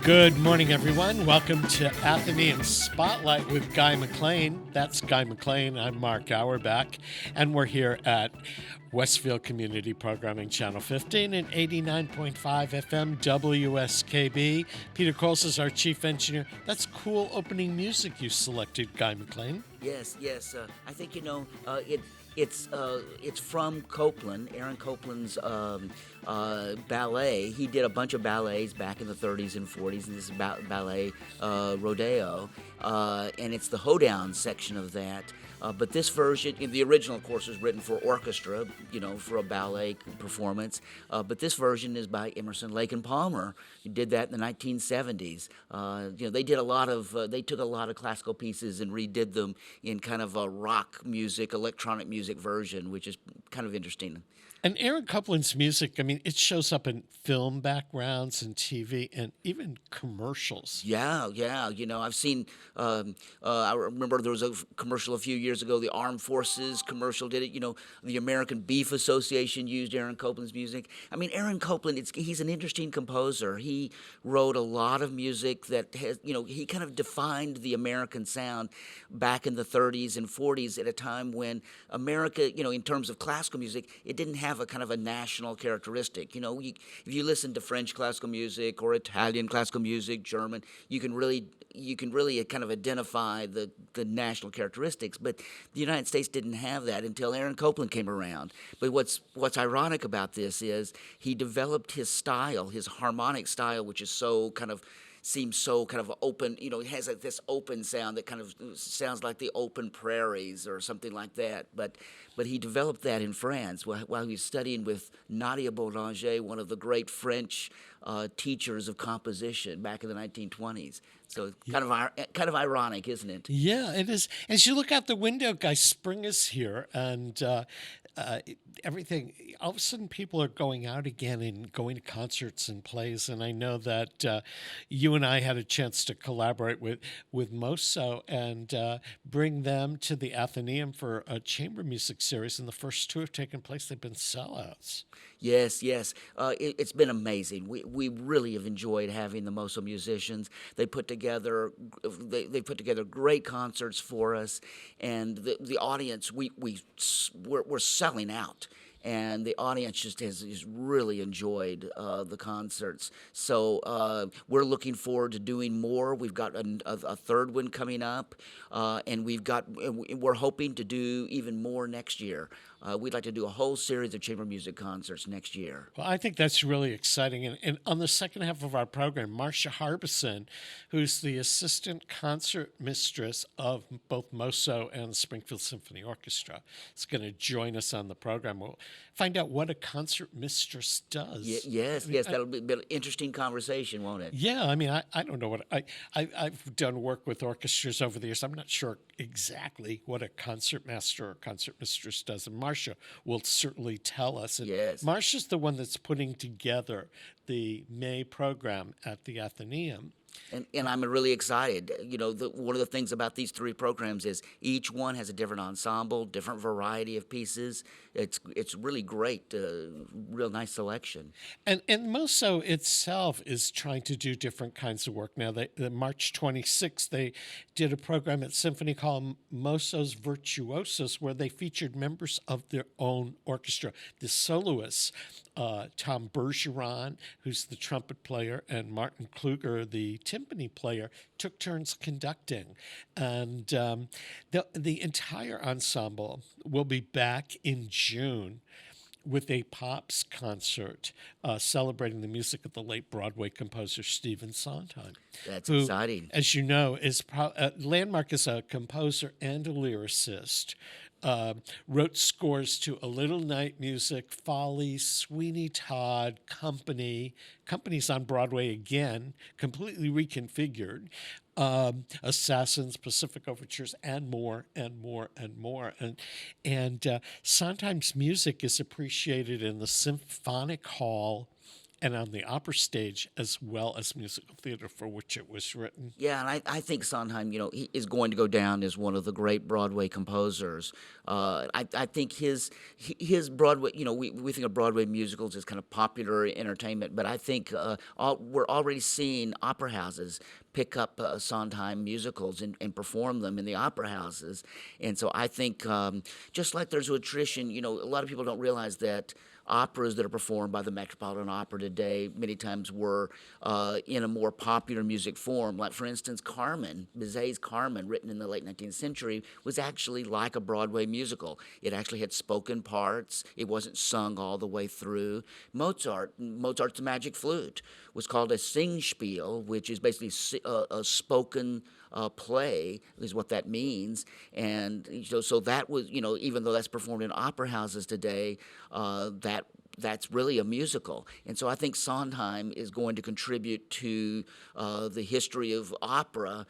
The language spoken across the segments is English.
Good morning, everyone. Welcome to Athenaeum Spotlight with Guy McClain. That's Guy McClain. I'm Mark Auerbach, and we're here at Westfield Community Programming Channel 15 and 89.5 FM WSKB. Peter Coles is our chief engineer. That's cool opening music you selected, Guy McClain. Yes. I think it's from Copland, Aaron Copland's ballet. He did a bunch of ballets back in the 30s and 40s, and this is ballet Rodeo, and it's the hoedown section of that. But this version, the original, of course, was written for orchestra, for a ballet performance. But this version is by Emerson, Lake and Palmer, who did that in the 1970s. They did they took a lot of classical pieces and redid them in kind of a rock music, electronic music version, which is kind of interesting. And Aaron Copland's music, it shows up in film backgrounds and TV and even commercials. Yeah. I've seen, I remember there was a commercial a few years ago, the Armed Forces commercial did it. The American Beef Association used Aaron Copland's music. Aaron Copland, he's an interesting composer. He wrote a lot of music that has, he kind of defined the American sound back in the 30s and 40s at a time when America, in terms of classical music, it didn't have a kind of a national characteristic. If you listen to French classical music or Italian classical music, German, you can really kind of identify the national characteristics. But the United States didn't have that until Aaron Copland came around. But what's ironic about this is he developed his style, his harmonic style, which is seems so kind of open, it has this open sound that kind of sounds like the open prairies or something like that. But he developed that in France while he was studying with Nadia Boulanger, one of the great French teachers of composition back in the 1920s. So kind of ironic, isn't it? Yeah, it is. As you look out the window, guys, spring is here, and everything. All of a sudden, people are going out again and going to concerts and plays. And I know that you and I had a chance to collaborate with Moso and bring them to the Athenaeum for a chamber music series. And the first two have taken place. They've been sellouts. Yes. It's been amazing. We really have enjoyed having the Moso musicians. They put together great concerts for us, and the audience we're selling out. And the audience just has really enjoyed the concerts. So we're looking forward to doing more. We've got a third one coming up, and we're hoping to do even more next year. We'd like to do a whole series of chamber music concerts next year. Well, I think that's really exciting. And on the second half of our program, Marsha Harbison, who's the assistant concert mistress of both Moso and the Springfield Symphony Orchestra, is going to join us on the program. We'll find out what a concert mistress does. Yes, that'll be an interesting conversation, won't it? Yeah, I don't know what I've done work with orchestras over the years. I'm not sure exactly what a concert master or concert mistress does, and Marsha will certainly tell us. And yes. Marsha's the one that's putting together the May program at the Athenaeum. And I'm really excited. One of the things about these three programs is each one has a different ensemble, different variety of pieces. It's really great, real nice selection. And Moso itself is trying to do different kinds of work now. The March 26th, they did a program at Symphony called Moso's Virtuosos, where they featured members of their own orchestra. The soloists, Tom Bergeron, who's the trumpet player, and Martin Kluger, the timpani player, took turns conducting. And the entire ensemble will be back in June with a Pops concert celebrating the music of the late Broadway composer Stephen Sondheim. That's who, exciting. As you know, Landmark is a composer and a lyricist. Wrote scores to A Little Night Music, Folly, Sweeney Todd, Company's on Broadway again, completely reconfigured, Assassins, Pacific Overtures, and more, and more, and more. And Sondheim's music is appreciated in the Symphonic Hall and on the opera stage as well as musical theater for which it was written. Yeah, and I think Sondheim, he is going to go down as one of the great Broadway composers. I think his Broadway, we think of Broadway musicals as kind of popular entertainment, but I think we're already seeing opera houses pick up Sondheim musicals and perform them in the opera houses. And so I think just like there's a tradition, a lot of people don't realize that operas that are performed by the Metropolitan Opera today many times were in a more popular music form. Like, for instance, Carmen, Bizet's Carmen, written in the late 19th century, was actually like a Broadway musical. It actually had spoken parts. It wasn't sung all the way through. Mozart's Magic Flute was called a Singspiel, which is basically a spoken play is what that means. And so that was, even though that's performed in opera houses today, that's really a musical. And so I think Sondheim is going to contribute to the history of opera,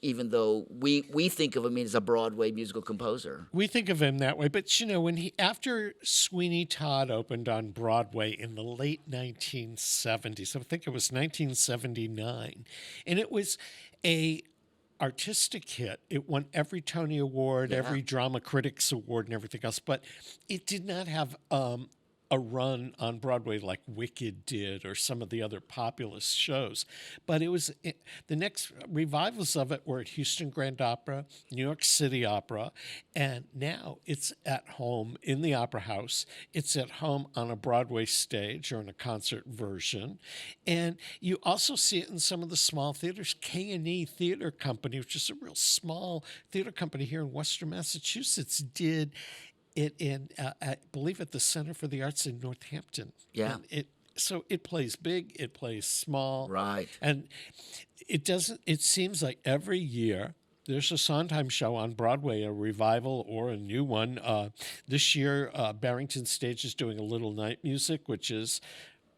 even though we think of him as a Broadway musical composer. We think of him that way, but when after Sweeney Todd opened on Broadway in the late 1970s, I think it was 1979, and it was a artistic hit. It won every Tony Award, every Drama Critics Award, and everything else, but it did not have a run on Broadway like Wicked did or some of the other populous shows. But the next revivals of it were at Houston Grand Opera, New York City Opera, and now it's at home in the Opera House. It's at home on a Broadway stage or in a concert version. And you also see it in some of the small theaters. K&E Theater Company, which is a real small theater company here in Western Massachusetts, did it in, I believe, at the Center for the Arts in Northampton. Yeah. And so it plays big, it plays small. Right. And it seems like every year there's a Sondheim show on Broadway, a revival or a new one. This year, Barrington Stage is doing a Little Night Music, which is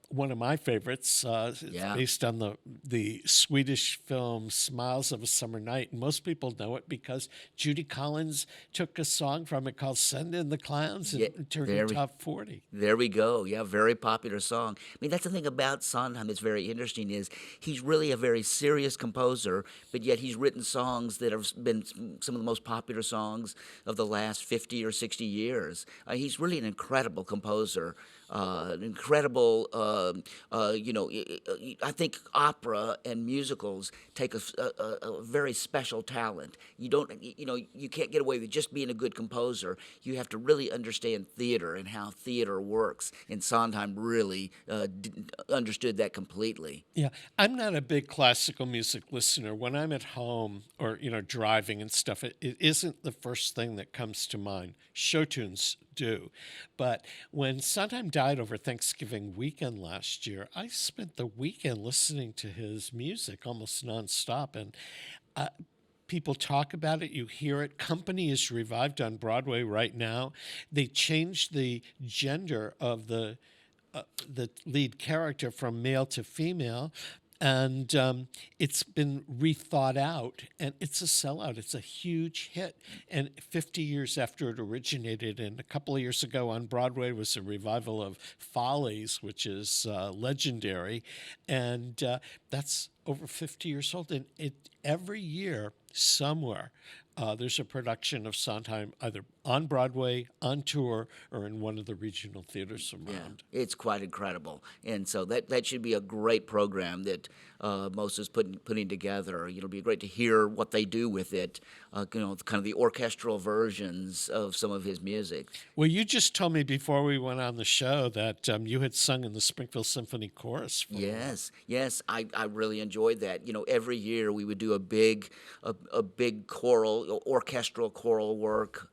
one of my favorites. It's based on the Swedish film Smiles of a Summer Night. And most people know it because Judy Collins took a song from it called Send in the Clowns and turned it top 40. There we go. Yeah, very popular song. I mean, that's the thing about Sondheim that's very interesting is he's really a very serious composer, but yet he's written songs that have been some of the most popular songs of the last 50 or 60 years. He's really an incredible composer. Incredible, I think opera and musicals take a very special talent. You can't get away with just being a good composer. You have to really understand theater and how theater works. And Sondheim really understood that completely. Yeah, I'm not a big classical music listener. When I'm at home or, driving and stuff, it isn't the first thing that comes to mind. Show tunes do. But when Sondheim died over Thanksgiving weekend last year, I spent the weekend listening to his music almost nonstop. And people talk about it. You hear it. Company is revived on Broadway right now. They changed the gender of the lead character from male to female. And it's been rethought out, and it's a sellout. It's a huge hit. And 50 years after it originated, and a couple of years ago on Broadway was a revival of Follies, which is legendary. And that's over 50 years old. And every year, somewhere, there's a production of Sondheim either on Broadway, on tour, or in one of the regional theaters around. Yeah, it's quite incredible. And so that should be a great program that Most is putting together. It'll be great to hear what they do with it, kind of the orchestral versions of some of his music. Well, you just told me before we went on the show that you had sung in the Springfield Symphony Chorus. Yes, I really enjoyed that. Every year we would do a big choral, orchestral choral work,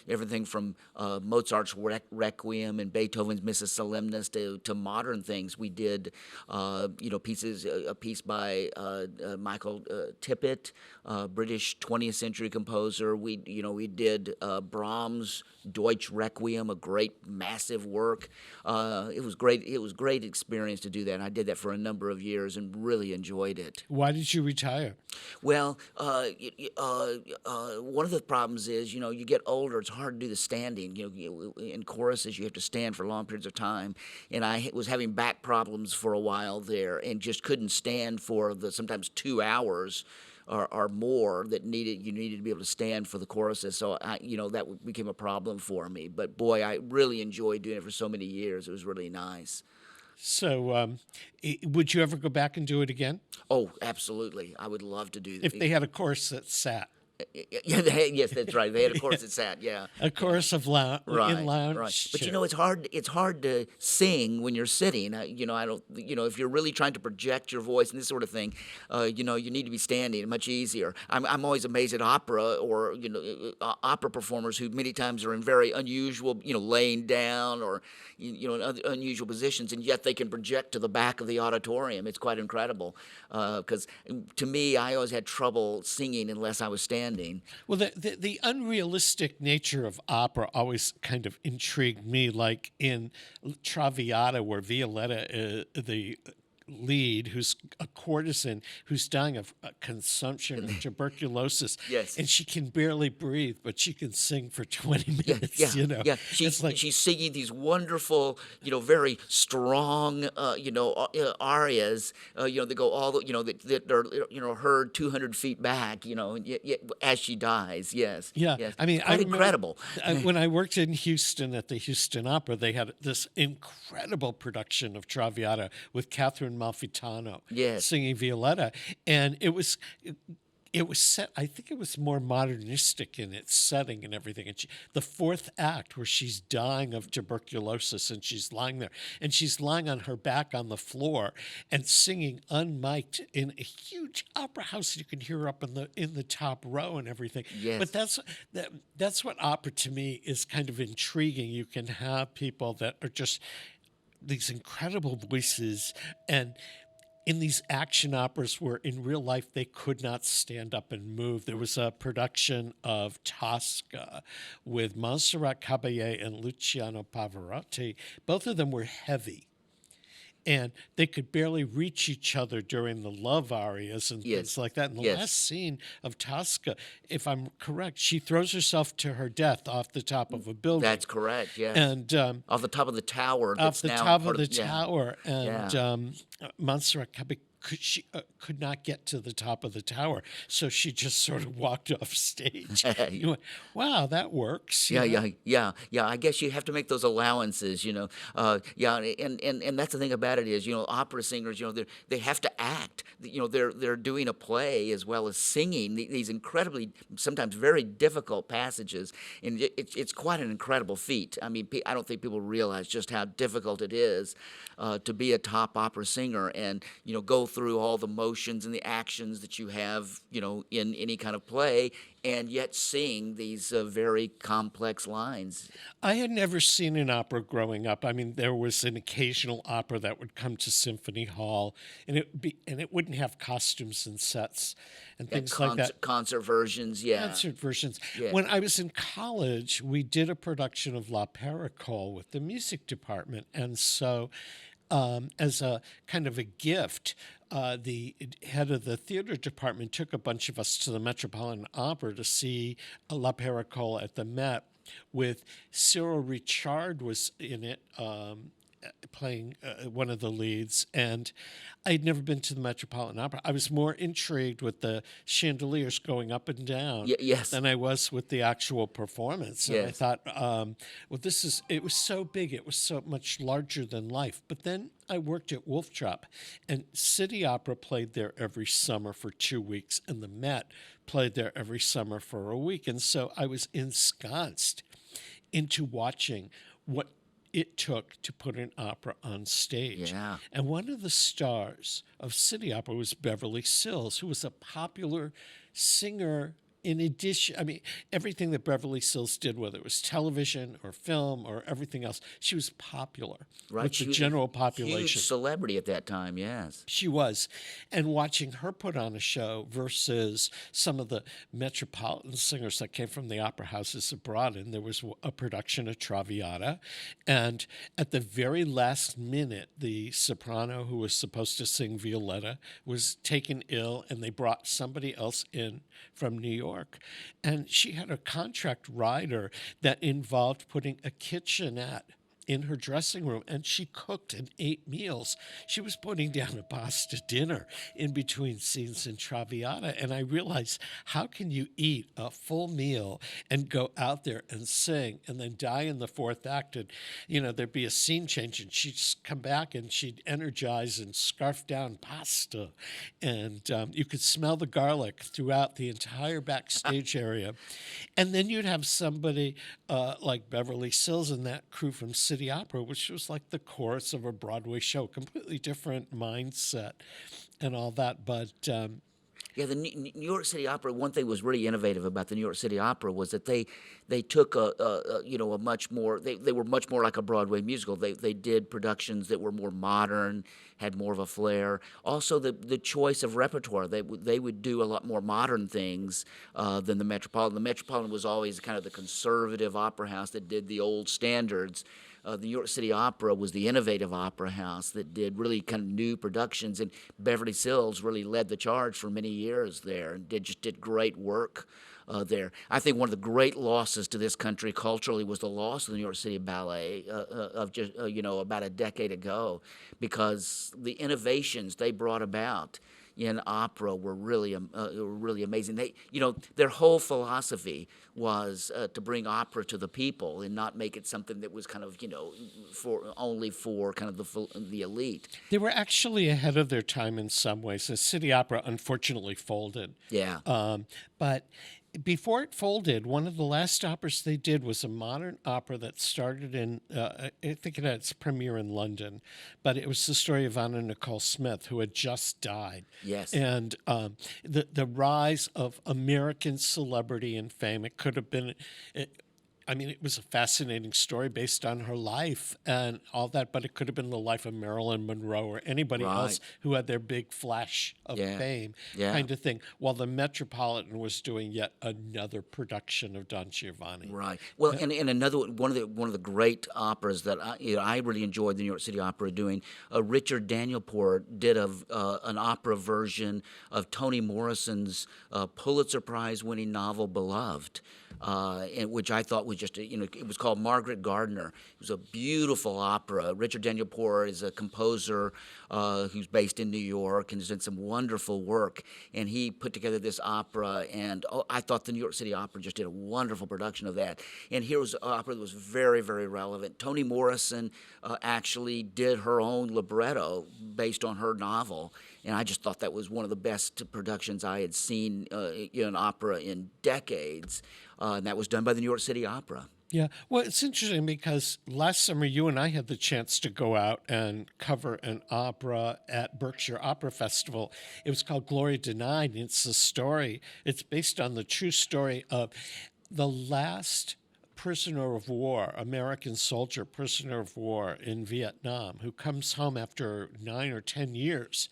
everything from Mozart's Requiem and Beethoven's Missa Solemnis to modern things. We did, a piece by Michael Tippett, British 20th century composer. We did Brahms' Deutsch Requiem, a great massive work. It was great. It was a great experience to do that. And I did that for a number of years and really enjoyed it. Why did you retire? Well, one of the problems is, you get older, it's hard to do the standing. In choruses, you have to stand for long periods of time. And I was having back problems for a while there and just couldn't stand for the sometimes 2 hours or more that you needed to be able to stand for the choruses. So, that became a problem for me. But boy, I really enjoyed doing it for so many years. It was really nice. So, would you ever go back and do it again Oh, absolutely. I would love to do if they had a chorus that sat? Yeah, yes, that's right. They had a chorus that sat, yeah. A chorus of in lounge. Right. But chair. it's hard to sing when you're sitting. I don't, if you're really trying to project your voice and this sort of thing, you need to be standing. Much easier. I'm always amazed at opera or opera performers who many times are in very unusual, laying down or in other unusual positions, and yet they can project to the back of the auditorium. It's quite incredible. Because to me, I always had trouble singing unless I was standing. Well, the unrealistic nature of opera always kind of intrigued me, like in Traviata, where Violetta, the lead, who's a courtesan who's dying of consumption and tuberculosis, Yes. and she can barely breathe, but she can sing for 20 minutes. Yeah. It's like, She's singing these wonderful, very strong, arias. They go all the, that are heard 200 feet back. As she dies. Yes. yeah. Yes. I mean, Quite I remember incredible. when I worked in Houston at the Houston Opera, they had this incredible production of Traviata with Catherine Malfitano Yes. singing Violetta, and it was set. I think it was more modernistic in its setting and everything. And the fourth act, where she's dying of tuberculosis and she's lying there, and she's lying on her back on the floor and singing unmiked in a huge opera house. You can hear her up in the top row and everything. Yes. But that's what opera to me is kind of intriguing. You can have people that are just these incredible voices, and in these action operas where in real life they could not stand up and move. There was a production of Tosca with Montserrat Caballé and Luciano Pavarotti. Both of them were heavy, and they could barely reach each other during the love arias and Yes. things like that. In the Yes. last scene of Tosca, if I'm correct, she throws herself to her death off the top of a building. That's correct. Yes. And off the top of the tower. off That's the now top part of the yeah. tower, and Yeah. Montserrat Caballé could not get to the top of the tower, so she just sort of walked off stage. You went, wow, that works. you know? Yeah. I guess you have to make those allowances, and that's the thing about it is, opera singers, they have to act. They're doing a play as well as singing these incredibly, sometimes very difficult passages, and it's quite an incredible feat. I mean, I don't think people realize just how difficult it is to be a top opera singer and go through all the motions and the actions that you have, in any kind of play, and yet sing these very complex lines. I had never seen an opera growing up. I mean, there was an occasional opera that would come to Symphony Hall, and it wouldn't have costumes and sets and things like that. Concert versions, yeah. Concert versions. Yeah. When I was in college, we did a production of La Paracole with the music department, and so as a kind of a gift, the head of the theater department took a bunch of us to the Metropolitan Opera to see La Paracole at the Met. With Cyril Richard was in it, playing one of the leads, and I'd never been to the Metropolitan Opera. I was more intrigued with the chandeliers going up and down Yes. than I was with the actual performance. And I Yes. thought, it was so big, it was so much larger than life. But then I worked at Wolf Trap, and City Opera played there every summer for 2 weeks, and the Met played there every summer for a week. And so I was ensconced into watching what it took to put an opera on stage. Yeah. And one of the stars of City Opera was Beverly Sills, who was a popular singer. In addition, I mean, everything that Beverly Sills did, whether it was television or film or everything else, she was popular with She the was a general huge population. celebrity at that time, yes. She was. And watching her put on a show versus some of the metropolitan singers that came from the opera houses abroad, and there was a production of Traviata. And at the very last minute, the soprano who was supposed to sing Violetta was taken ill, and they brought somebody else in from New York. York. And she had a contract rider that involved putting a kitchenette in her dressing room, and she cooked and ate meals. She was putting down a pasta dinner in between scenes in Traviata, and I realized, how can you eat a full meal and go out there and sing and then die in the fourth act? And, there'd be a scene change, and she'd just come back and she'd energize and scarf down pasta. And you could smell the garlic throughout the entire backstage area. And then you'd have somebody like Beverly Sills and that crew from City Opera, which was like the chorus of a Broadway show, completely different mindset and all that. But Yeah, the New York City Opera. One thing was really innovative about the New York City Opera was that they took a much more they were much more like a Broadway musical. They did productions that were more modern, had more of a flair. Also, the choice of repertoire. They would do a lot more modern things than the Metropolitan. The Metropolitan was always kind of the conservative opera house that did the old standards. The New York City Opera was the innovative opera house that did really kind of new productions, and Beverly Sills really led the charge for many years there and did great work there. I think one of the great losses to this country culturally was the loss of the New York City Ballet of just about a decade ago, because the innovations they brought about in opera were really amazing. Their whole philosophy was to bring opera to the people and not make it something that was kind of for kind of the elite. they were actually ahead of their time in some ways. The City Opera unfortunately folded. Yeah. But before it folded, one of the last operas they did was a modern opera that started in, I think it had its premiere in London, but it was the story of Anna Nicole Smith, who had just died. Yes. And the rise of American celebrity and fame. It could have been. It was a fascinating story based on her life and all that, but it could have been the life of Marilyn Monroe or anybody else who had their big flash of fame kind of thing, while the Metropolitan was doing yet another production of Don Giovanni. Right. Well, and another one of the great operas that I really enjoyed the New York City Opera doing. Richard Danielpour did an opera version of Toni Morrison's Pulitzer Prize winning novel Beloved. Which I thought was just, it was called Margaret Gardner. It was a beautiful opera. Richard Danielpour is a composer who's based in New York and has done some wonderful work. And he put together this opera, and I thought the New York City Opera just did a wonderful production of that. And here was an opera that was very, very relevant. Toni Morrison actually did her own libretto based on her novel. And I just thought that was one of the best productions I had seen in opera in decades. And that was done by the New York City Opera. Yeah. Well, it's interesting because last summer you and I had the chance to go out and cover an opera at Berkshire Opera Festival. It was called Glory Denied. And it's based on the true story of the last prisoner of war, American soldier, prisoner of war in Vietnam, who comes home after 9 or 10 years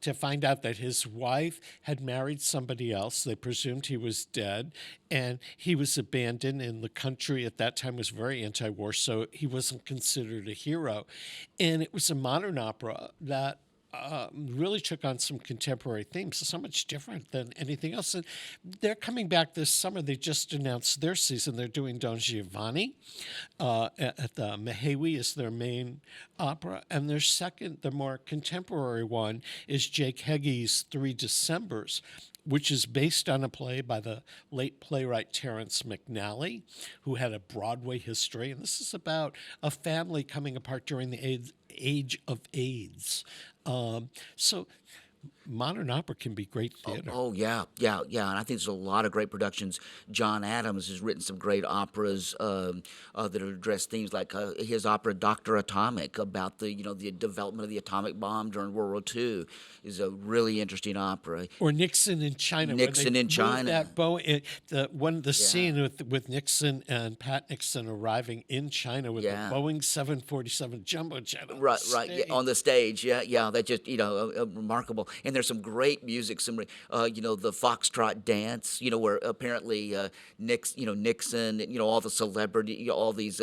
to find out that his wife had married somebody else. They presumed he was dead, and he was abandoned, and the country at that time was very anti-war, so he wasn't considered a hero. And it was a modern opera that really took on some contemporary themes, so much different than anything else. And they're coming back this summer. They just announced their season. They're doing Don Giovanni at the Mehewi is their main opera. And their second, the more contemporary one, is Jake Heggie's Three Decembers, which is based on a play by the late playwright Terrence McNally, who had a Broadway history. And this is about a family coming apart during the age of AIDS. So modern opera can be great theater. Yeah. And I think there's a lot of great productions. John Adams has written some great operas that address themes like his opera Dr. Atomic, about the development of the atomic bomb during World War II, is a really interesting opera. Or Nixon in China. Nixon in China. The scene with Nixon and Pat Nixon arriving in China with the Boeing 747 jumbo jet. Right, on the stage. Yeah, that's just remarkable. And there's some great music, the Foxtrot dance, where apparently Nixon, all the celebrity, all these,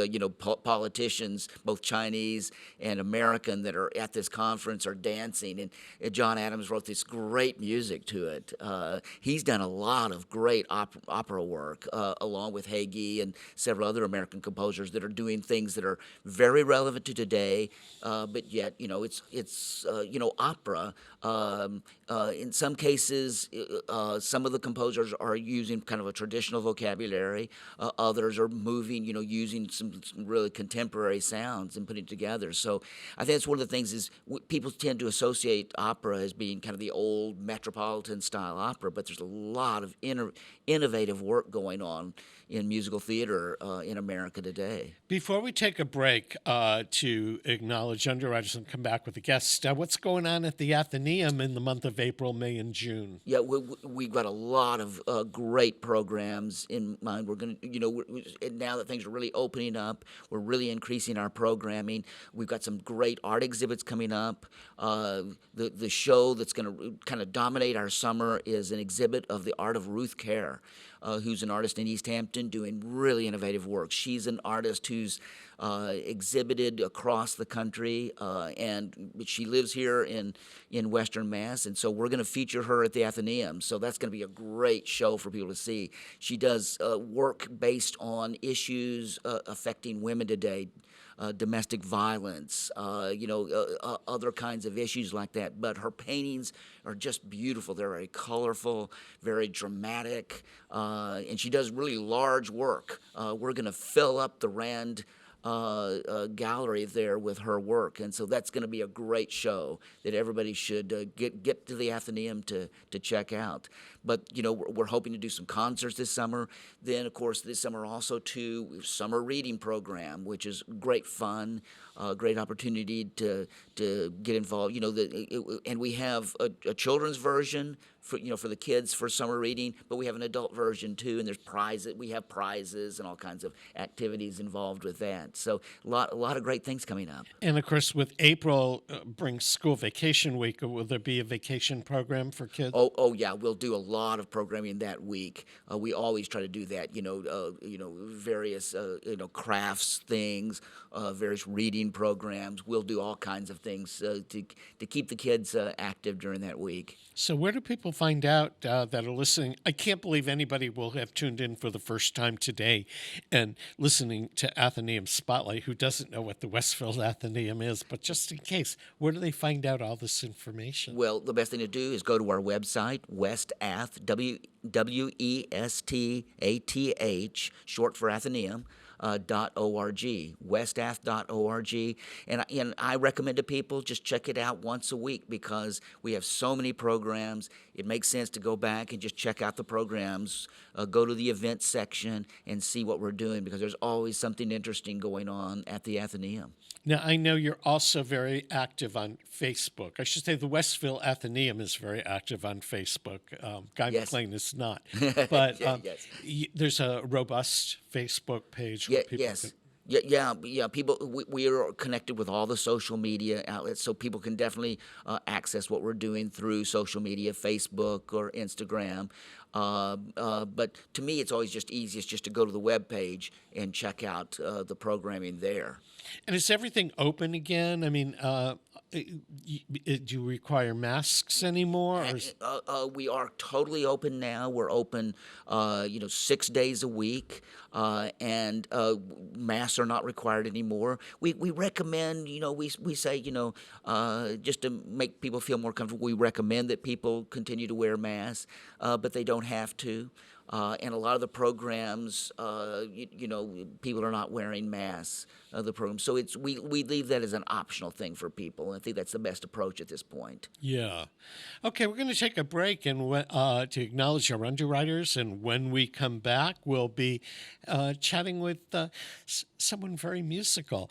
politicians, both Chinese and American, that are at this conference are dancing. And John Adams wrote this great music to it. He's done a lot of great opera work, along with Hagee and several other American composers that are doing things that are very relevant to today, but yet, it's opera. In some cases, some of the composers are using kind of a traditional vocabulary. Others are moving, using some really contemporary sounds and putting it together. So I think that's one of the things is people tend to associate opera as being kind of the old metropolitan style opera, but there's a lot of innovative work going on in musical theater in America today. Before we take a break to acknowledge underwriters and come back with a guest, what's going on at the Athenaeum in the month of April, May, and June? Yeah, we've got a lot of great programs in mind. We're going to, now that things are really opening up, we're really increasing our programming. We've got some great art exhibits coming up. The show that's going to kind of dominate our summer is an exhibit of the art of Ruth Kerr, who's an artist in East Hampton doing really innovative work. She's an artist who's exhibited across the country, and she lives here in Western Mass, and so we're going to feature her at the Athenaeum. So that's going to be a great show for people to see. She does work based on issues affecting women today. Domestic violence, other kinds of issues like that. But her paintings are just beautiful. They're very colorful, very dramatic, and she does really large work. We're going to fill up the Rand gallery there with her work, and so that's going to be a great show that everybody should get to the Athenaeum to check out. But we're hoping to do some concerts this summer. Then, of course, this summer also too, we have summer reading program, which is great fun, great opportunity to get involved. And we have a children's version for the kids for summer reading, but we have an adult version too, and there's prizes. We have prizes and all kinds of activities involved with that. So a lot of great things coming up. And of course, with April brings school vacation week, will there be a vacation program for kids? Oh yeah, we'll do a lot of programming that week. We always try to do that. Various crafts things, various reading programs. We'll do all kinds of things to keep the kids active during that week. So where do people find out that are listening? I can't believe anybody will have tuned in for the first time today and listening to Athenaeum Spotlight who doesn't know what the Westfield Athenaeum is. But just in case, where do they find out all this information? Well, the best thing to do is go to our website, WestAth, WESTATH, short for Athenaeum. .org, westath.org, and I recommend to people just check it out once a week because we have so many programs. It makes sense to go back and just check out the programs, go to the events section and see what we're doing because there's always something interesting going on at the Athenaeum. Now, I know you're also very active on Facebook. I should say the Westfield Athenaeum is very active on Facebook. Guy McClain is not. But yes. There's a robust Facebook page where people can... Yeah. People, we are connected with all the social media outlets, so people can definitely access what we're doing through social media, Facebook or Instagram. But to me, it's always just easiest just to go to the web page and check out the programming there. And is everything open again? I mean, do you require masks anymore? We are totally open now. We're open, 6 days a week, and masks are not required anymore. We recommend, we say, just to make people feel more comfortable, we recommend that people continue to wear masks, but they don't have to. And a lot of the programs, people are not wearing masks. The program, so we leave that as an optional thing for people. And I think that's the best approach at this point. Yeah. Okay, we're going to take a break and to acknowledge our underwriters. And when we come back, we'll be chatting with someone very musical.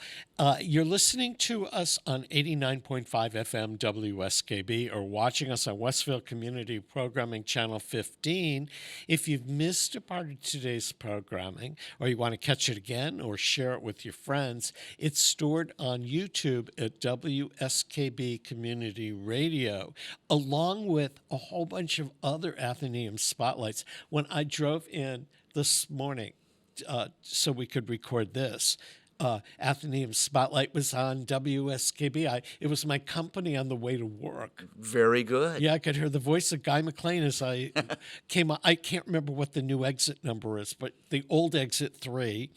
You're listening to us on 89.5 FM WSKB or watching us on Westfield Community Programming Channel 15. If you've missed a part of today's programming or you want to catch it again or share it with your friends, it's stored on YouTube at WSKB Community Radio, along with a whole bunch of other Athenaeum spotlights. When I drove in this morning, so we could record this, Athenaeum Spotlight was on WSKB. It was my company on the way to work. Very good. Yeah, I could hear the voice of Guy McClain as I came out. I can't remember what the new exit number is, but the old exit 3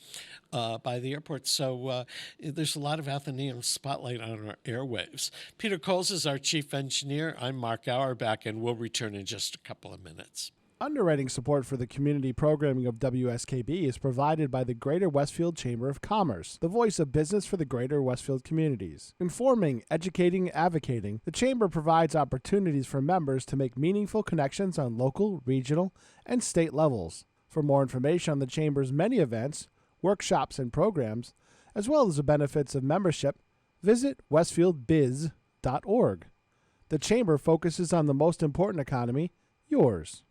by the airport. So there's a lot of Athenaeum Spotlight on our airwaves. Peter Coles is our chief engineer. I'm Mark Auerbach, and we'll return in just a couple of minutes. Underwriting support for the community programming of WSKB is provided by the Greater Westfield Chamber of Commerce, the voice of business for the Greater Westfield communities. Informing, educating, advocating, the Chamber provides opportunities for members to make meaningful connections on local, regional, and state levels. For more information on the Chamber's many events, workshops, and programs, as well as the benefits of membership, visit westfieldbiz.org. The Chamber focuses on the most important economy, yours.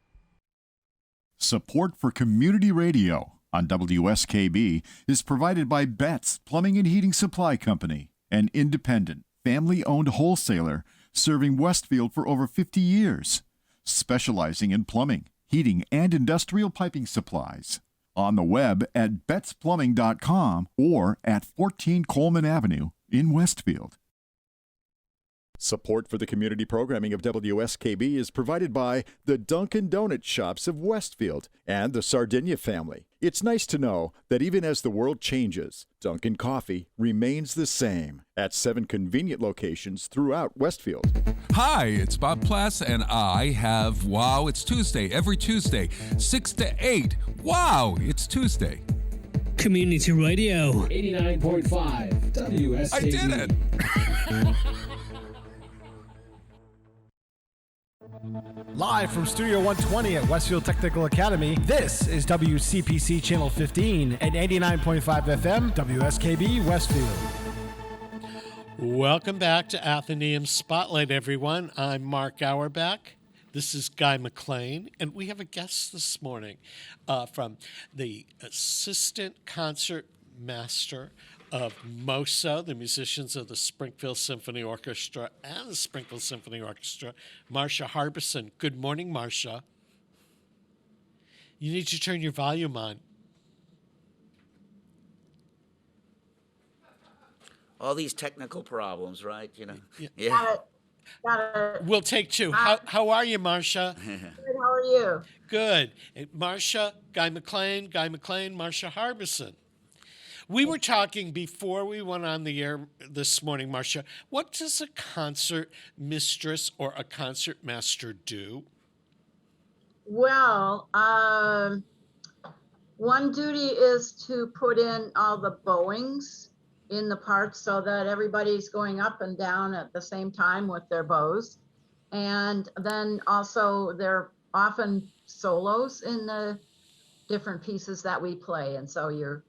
Support for community radio on WSKB is provided by Betts Plumbing and Heating Supply Company, an independent, family-owned wholesaler serving Westfield for over 50 years, specializing in plumbing, heating, and industrial piping supplies. On the web at bettsplumbing.com or at 14 Coleman Avenue in Westfield. Support for the community programming of WSKB is provided by the Dunkin' Donut Shops of Westfield and the Sardinia family. It's nice to know that even as the world changes, Dunkin' Coffee remains the same at 7 convenient locations throughout Westfield. Hi, it's Bob Plass, and I have Wow, It's Tuesday, every Tuesday, 6 to 8. Wow, it's Tuesday. Community Radio. 89.5 WSKB. I did it! Live from Studio 120 at Westfield Technical Academy, this is WCPC Channel 15 and 89.5 FM WSKB Westfield. Welcome back to Athenaeum Spotlight, everyone. I'm Mark Auerbach. This is Guy McClain, and we have a guest this morning from the Assistant Concert Master of MOSO, the musicians of the Springfield Symphony Orchestra and the Springfield Symphony Orchestra, Marsha Harbison. Good morning, Marsha. You need to turn your volume on. All these technical problems, right? You know. Yeah. Got it. We'll take two. How are you, Marsha? Good. How are you? Good. Marsha, Guy McClain, Marsha Harbison. We were talking before we went on the air this morning, Marsha. What does a concert mistress or a concert master do? Well, one duty is to put in all the bowings in the parts so that everybody's going up and down at the same time with their bows. And then also there are often solos in the different pieces that we play. And so you're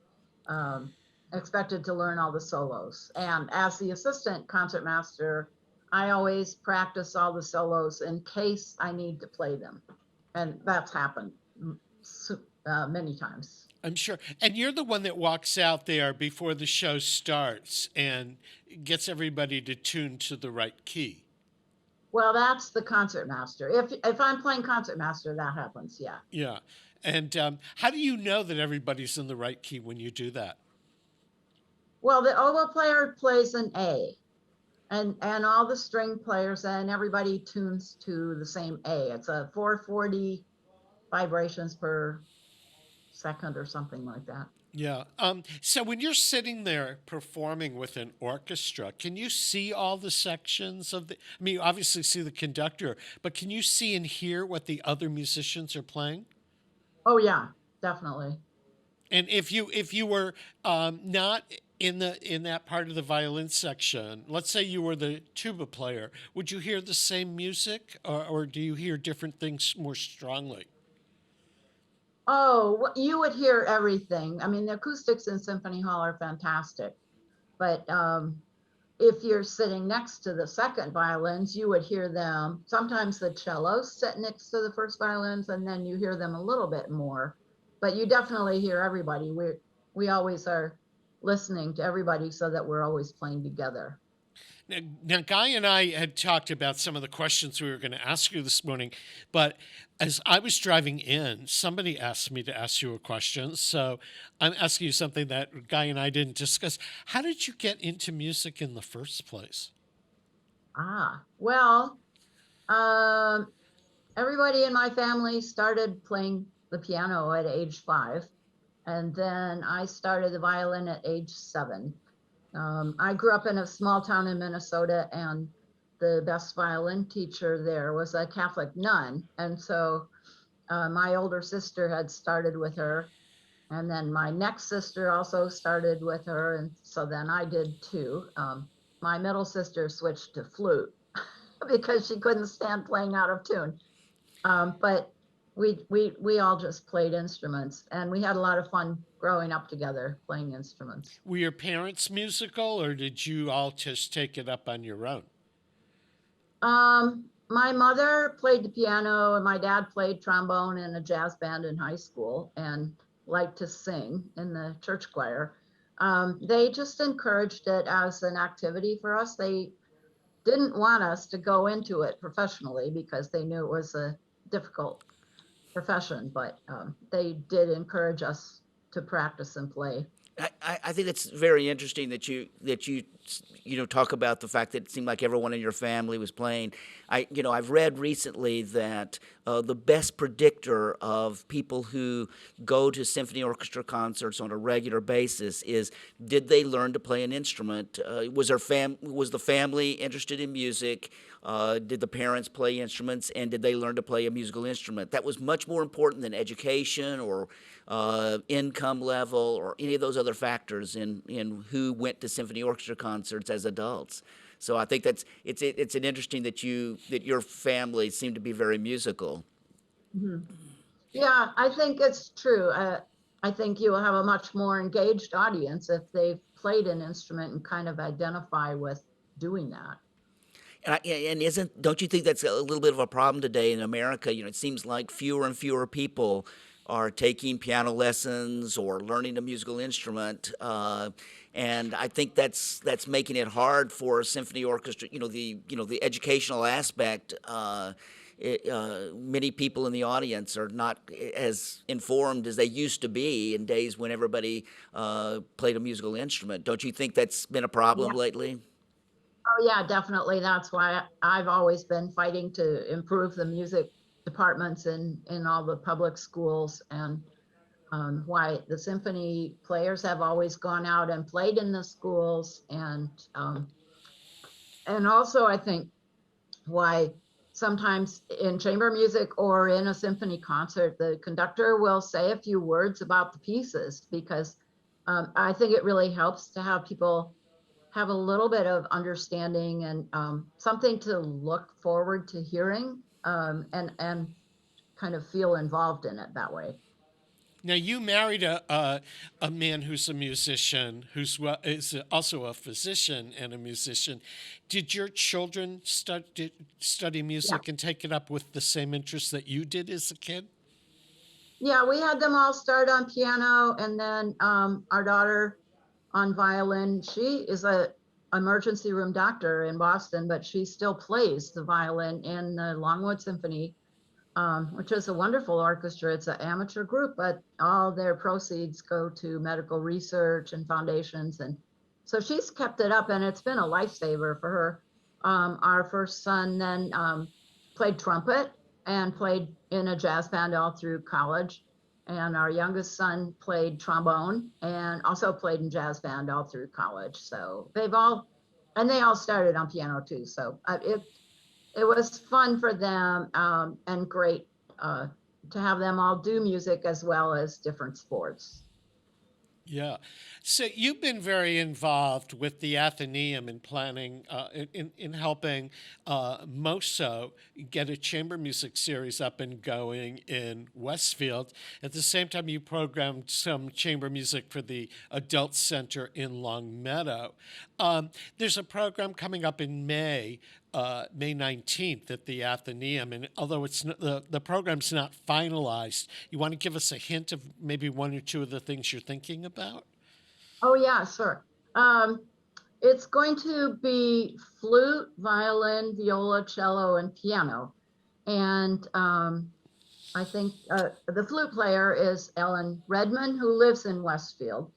expected to learn all the solos. And as the assistant concertmaster, I always practice all the solos in case I need to play them. And that's happened many times. I'm sure. And you're the one that walks out there before the show starts and gets everybody to tune to the right key. Well, that's the concertmaster. If I'm playing concertmaster, that happens, yeah. Yeah. And how do you know that everybody's in the right key when you do that? Well, the oboe player plays an A, and all the string players and everybody tunes to the same A. It's a 440 vibrations per second or something like that. Yeah. So when you're sitting there performing with an orchestra, can you see all the sections of the, I mean, you obviously see the conductor, but can you see and hear what the other musicians are playing? Oh yeah, definitely. And if you were not in that part of the violin section, let's say you were the tuba player, would you hear the same music or do you hear different things more strongly? Oh, you would hear everything. I mean, the acoustics in Symphony Hall are fantastic, but if you're sitting next to the second violins, you would hear them. Sometimes the cellos sit next to the first violins, and then you hear them a little bit more. But you definitely hear everybody. We always are listening to everybody so that we're always playing together. Now, Guy and I had talked about some of the questions we were going to ask you this morning, but as I was driving in, somebody asked me to ask you a question. So I'm asking you something that Guy and I didn't discuss. How did you get into music in the first place? Well, um, everybody in my family started playing the piano at age 5, and then I started the violin at age 7. I grew up in a small town in Minnesota, and the best violin teacher there was a Catholic nun. And so my older sister had started with her, and then my next sister also started with her, and so then I did too. My middle sister switched to flute because she couldn't stand playing out of tune. But we all just played instruments, and we had a lot of fun growing up together playing instruments. Were your parents musical, or did you all just take it up on your own? My mother played the piano, and my dad played trombone in a jazz band in high school and liked to sing in the church choir. They just encouraged it as an activity for us. They didn't want us to go into it professionally because they knew it was a difficult profession, but they did encourage us to practice and play. I think it's very interesting that you talk about the fact that it seemed like everyone in your family was playing. I've read recently that the best predictor of people who go to symphony orchestra concerts on a regular basis is, did they learn to play an instrument? Was the family interested in music? Did the parents play instruments, and did they learn to play a musical instrument? That was much more important than education or income level or any of those other factors in who went to symphony orchestra concerts as adults. So I think it's an interesting that your family seemed to be very musical. Mhm. Yeah, I think it's true. I think you will have a much more engaged audience if they've played an instrument and kind of identify with doing that. And don't you think that's a little bit of a problem today in America? It seems like fewer and fewer people are taking piano lessons or learning a musical instrument, and I think that's making it hard for a symphony orchestra. The educational aspect. Many people in the audience are not as informed as they used to be in days when everybody played a musical instrument. Don't you think that's been a problem Yeah. lately? Oh, yeah, definitely. That's why I've always been fighting to improve the music departments in all the public schools, and why the symphony players have always gone out and played in the schools, and also I think why sometimes in chamber music or in a symphony concert, the conductor will say a few words about the pieces, because I think it really helps to have people have a little bit of understanding and something to look forward to hearing, and kind of feel involved in it that way. Now, you married a man who's a musician, is also a physician and a musician. Did your children study Yeah. music and take it up with the same interests that you did as a kid? Yeah, we had them all start on piano, and then our daughter on violin. She is a emergency room doctor in Boston, but she still plays the violin in the Longwood Symphony, which is a wonderful orchestra. It's an amateur group, but all their proceeds go to medical research and foundations. And so she's kept it up, and it's been a lifesaver for her. Our first son then played trumpet and played in a jazz band all through college. And our youngest son played trombone and also played in jazz band all through college. So they all started on piano too. So it was fun for them, and great to have them all do music as well as different sports. Yeah. So you've been very involved with the Athenaeum in planning, in helping MOSO get a chamber music series up and going in Westfield. At the same time, you programmed some chamber music for the Adult Center in Long Meadow. There's a program coming up in May 19th at the Athenaeum, and although the program's not finalized, you want to give us a hint of maybe one or two of the things you're thinking about? Oh, yeah, sure. It's going to be flute, violin, viola, cello, and piano. And I think the flute player is Ellen Redmond, who lives in Westfield.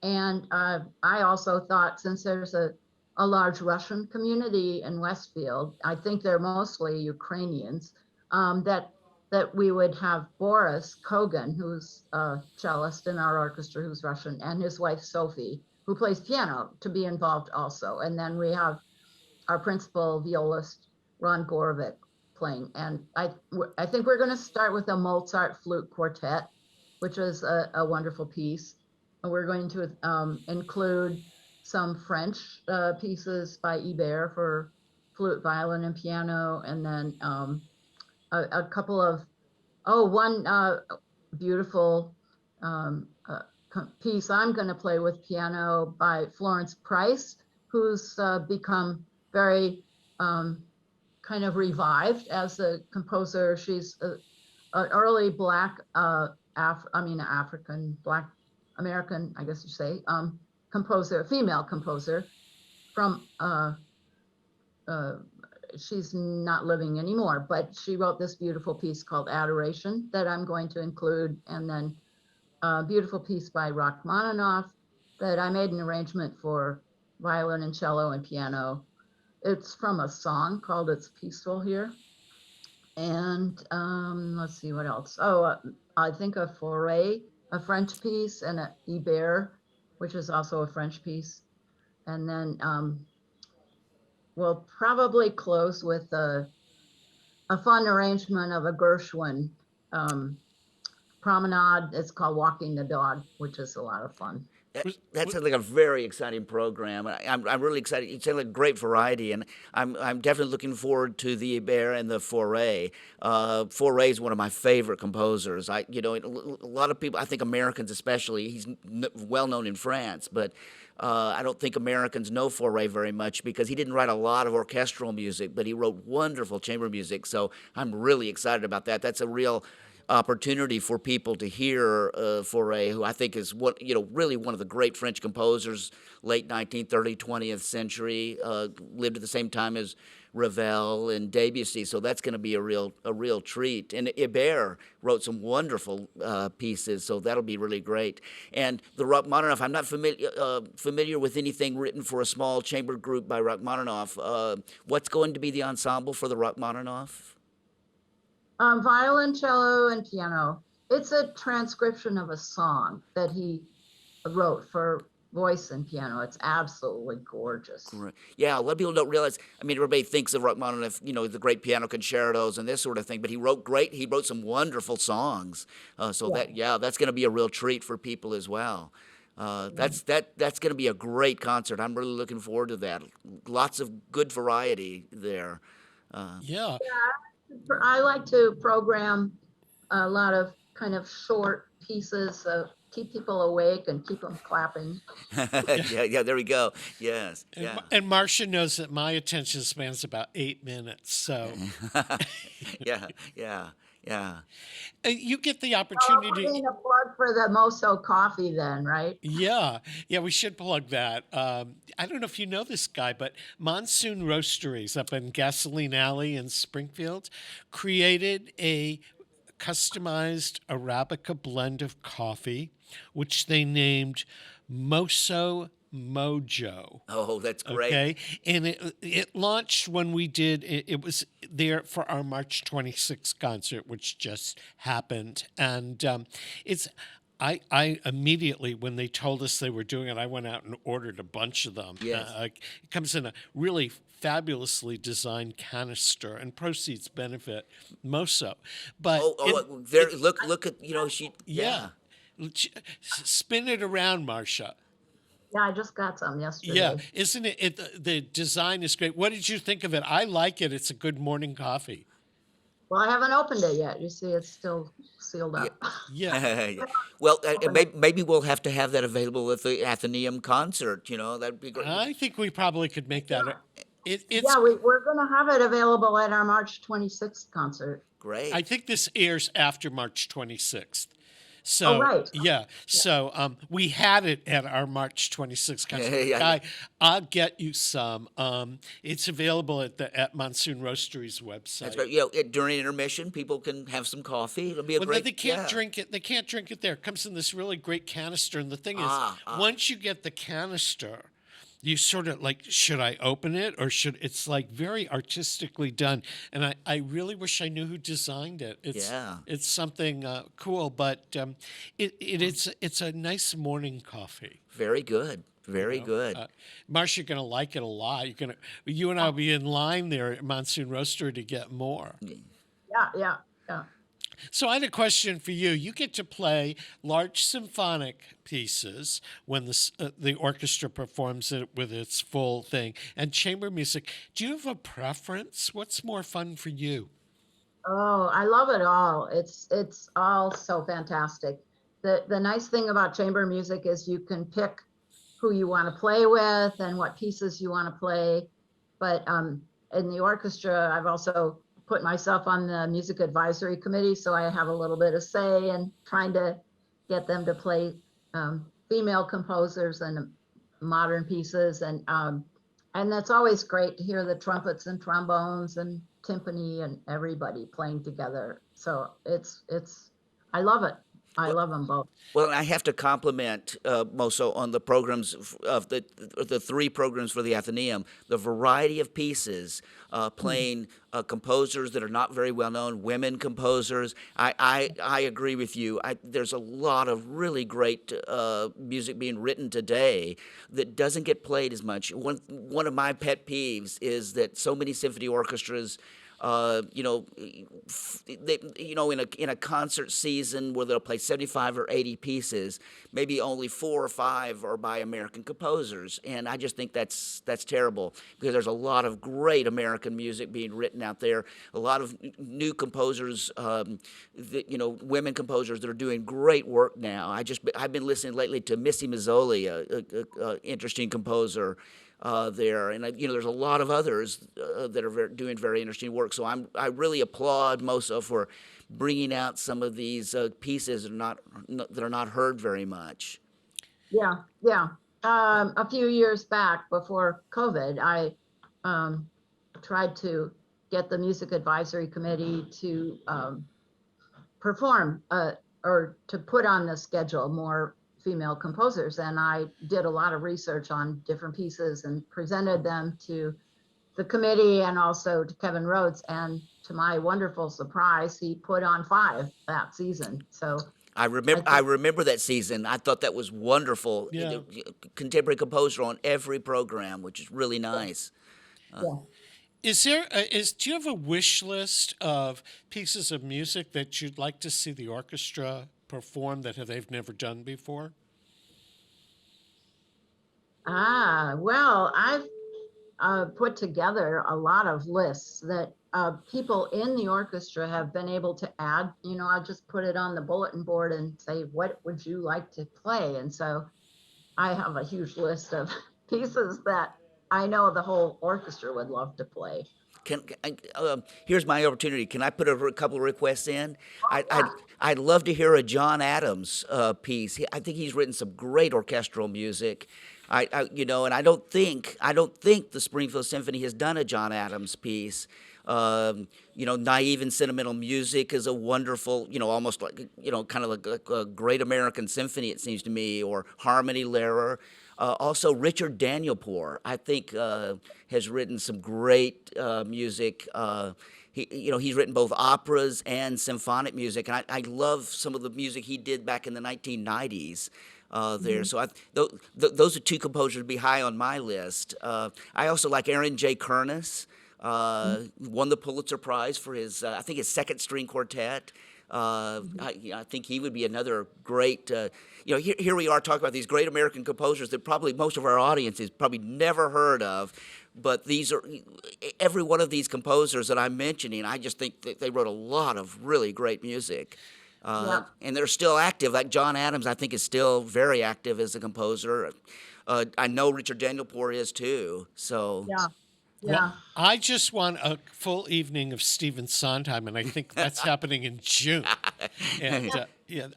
And I also thought, since there's a large Russian community in Westfield, I think they're mostly Ukrainians, that we would have Boris Kogan, who's a cellist in our orchestra, who's Russian, and his wife Sophie, who plays piano, to be involved also. And then we have our principal violist, Ron Gorovic, playing. And I think we're going to start with a Mozart flute quartet, which is a wonderful piece. And we're going to include some French pieces by Ibert for flute, violin, and piano, and then a couple of, one beautiful piece I'm going to play with piano by Florence Price, who's become very kind of revived as a composer. She's an early Black, African, Black American, I guess you say, composer, female composer from, she's not living anymore, but she wrote this beautiful piece called Adoration that I'm going to include, and then a beautiful piece by Rachmaninoff that I made an arrangement for violin and cello and piano. It's from a song called It's Peaceful Here. And let's see what else. I think a Fauré, a French piece, and a Ibert, which is also a French piece. And then we'll probably close with a fun arrangement of a Gershwin promenade. It's called Walking the Dog, which is a lot of fun. That sounds like a very exciting program. I'm really excited. It sounds like a great variety, and I'm definitely looking forward to the Ibert and the Fauré. Fauré is one of my favorite composers. A lot of people, I think Americans especially, he's well known in France, but I don't think Americans know Fauré very much because he didn't write a lot of orchestral music, but he wrote wonderful chamber music. So I'm really excited about that. That's a real opportunity for people to hear Fauré, who I think is really one of the great French composers, late 19th, early 20th century, lived at the same time as Ravel and Debussy. So that's going to be a real treat. And Ibert wrote some wonderful pieces, so that'll be really great. And the Rachmaninoff, I'm not familiar with anything written for a small chamber group by Rachmaninoff. What's going to be the ensemble for the Rachmaninoff? Violin, cello, and piano. It's a transcription of a song that he wrote for voice and piano. It's absolutely gorgeous. Right. Yeah, a lot of people don't realize. I mean, everybody thinks of Rachmaninoff, the great piano concertos and this sort of thing. But he wrote some wonderful songs. That's going to be a real treat for people as well. That's going to be a great concert. I'm really looking forward to that. Lots of good variety there. Yeah. I like to program a lot of kind of short pieces of keep people awake and keep them clapping. Yeah, there we go. Yes. Yeah. And Marsha knows that my attention span's about 8 minutes, so. Yeah. You get the opportunity. We're getting a plug for the Moso coffee then, right? Yeah, we should plug that. I don't know if you know this guy, but Monsoon Roasteries up in Gasoline Alley in Springfield created a customized Arabica blend of coffee, which they named Moso Mojo. Oh, that's great. Okay, and it launched when we did, it was there for our March 26th concert, which just happened. And I immediately, when they told us they were doing it, I went out and ordered a bunch of them. Yes. It comes in a really fabulously designed canister, and proceeds benefit Moso. But Look at she. yeah. Spin it around, Marsha. Yeah, I just got some yesterday. Yeah, isn't it? The design is great. What did you think of it? I like it. It's a good morning coffee. Well, I haven't opened it yet. You see, it's still sealed up. Yeah. Yeah. Well, maybe we'll have to have that available at the Athenaeum concert. That'd be great. I think we probably could make that. It's. Yeah, we're going to have it available at our March 26th concert. Great. I think this airs after March 26th. So, right. Yeah. So we had it at our March 26th concert. Yeah. I'll get you some. It's available at Monsoon Roastery's website. That's great. During intermission, people can have some coffee. It'll be a Well, great. they can't drink it. They can't drink it there. It comes in this really great canister. And the thing is, once you get the canister, you sort of like, should I open it or should it's like very artistically done. And I really wish I knew who designed it. It's something cool, but it's a nice morning coffee. Very good. Very good. Marsha, you're gonna like it a lot. You and I'll be in line there at Monsoon Roaster to get more. Yeah. So I had a question for you. You get to play large symphonic pieces when the orchestra performs it with its full thing, and chamber music. Do you have a preference? What's more fun for you? Oh, I love it all. It's all so fantastic. The nice thing about chamber music is you can pick who you want to play with and what pieces you want to play. But in the orchestra, I've also put myself on the music advisory committee, so I have a little bit of say in trying to get them to play female composers and modern pieces, and that's always great to hear the trumpets and trombones and timpani and everybody playing together. So I love it. I love them both. Well, I have to compliment Moso on the programs of the three programs for the Athenaeum. The variety of pieces playing composers that are not very well known, women composers. I agree with you. There's a lot of really great music being written today that doesn't get played as much. One of my pet peeves is that so many symphony orchestras. In a concert season where they'll play 75 or 80 pieces, maybe only 4 or 5 are by American composers, and I just think that's terrible because there's a lot of great American music being written out there. A lot of new composers, women composers that are doing great work now. I've been listening lately to Missy Mazzoli, a interesting composer. There, and there's a lot of others that are doing very interesting work. So I really applaud Moso for bringing out some of these pieces that are not heard very much. Yeah. A few years back, before COVID, I tried to get the music advisory committee to perform or to put on the schedule more female composers, and I did a lot of research on different pieces and presented them to the committee and also to Kevin Rhodes, and to my wonderful surprise, he put on 5 that season. So I remember that season. I thought that was wonderful. Yeah. Contemporary composer on every program, which is really nice. yeah. Do you have a wish list of pieces of music that you'd like to see the orchestra perform that they've never done before? Well, I've put together a lot of lists that people in the orchestra have been able to add. I'll just put it on the bulletin board and say, what would you like to play? And so I have a huge list of pieces that I know the whole orchestra would love to play. Here's my opportunity. Can I put a couple of requests in? I'd love to hear a John Adams piece. I think he's written some great orchestral music. And I don't think the Springfield Symphony has done a John Adams piece. Naive and Sentimental Music is a wonderful, almost like, kind of like a great American symphony, it seems to me, or Harmony Lehrer. Also, Richard Danielpour, I think, has written some great music. He's written both operas and symphonic music, and I love some of the music he did back in the 1990s. There, so those are 2 composers to be high on my list. I also like Aaron J. Kernis, won the Pulitzer Prize for his, I think, his second string quartet. I think he would be another great. Here we are talking about these great American composers that probably most of our audience has probably never heard of. But these are every one of these composers that I'm mentioning. I just think that they wrote a lot of really great music. And they're still active. Like John Adams, I think, is still very active as a composer. I know Richard Danielpour is too. So Yeah. Well, I just want a full evening of Stephen Sondheim, and I think that's happening in June. And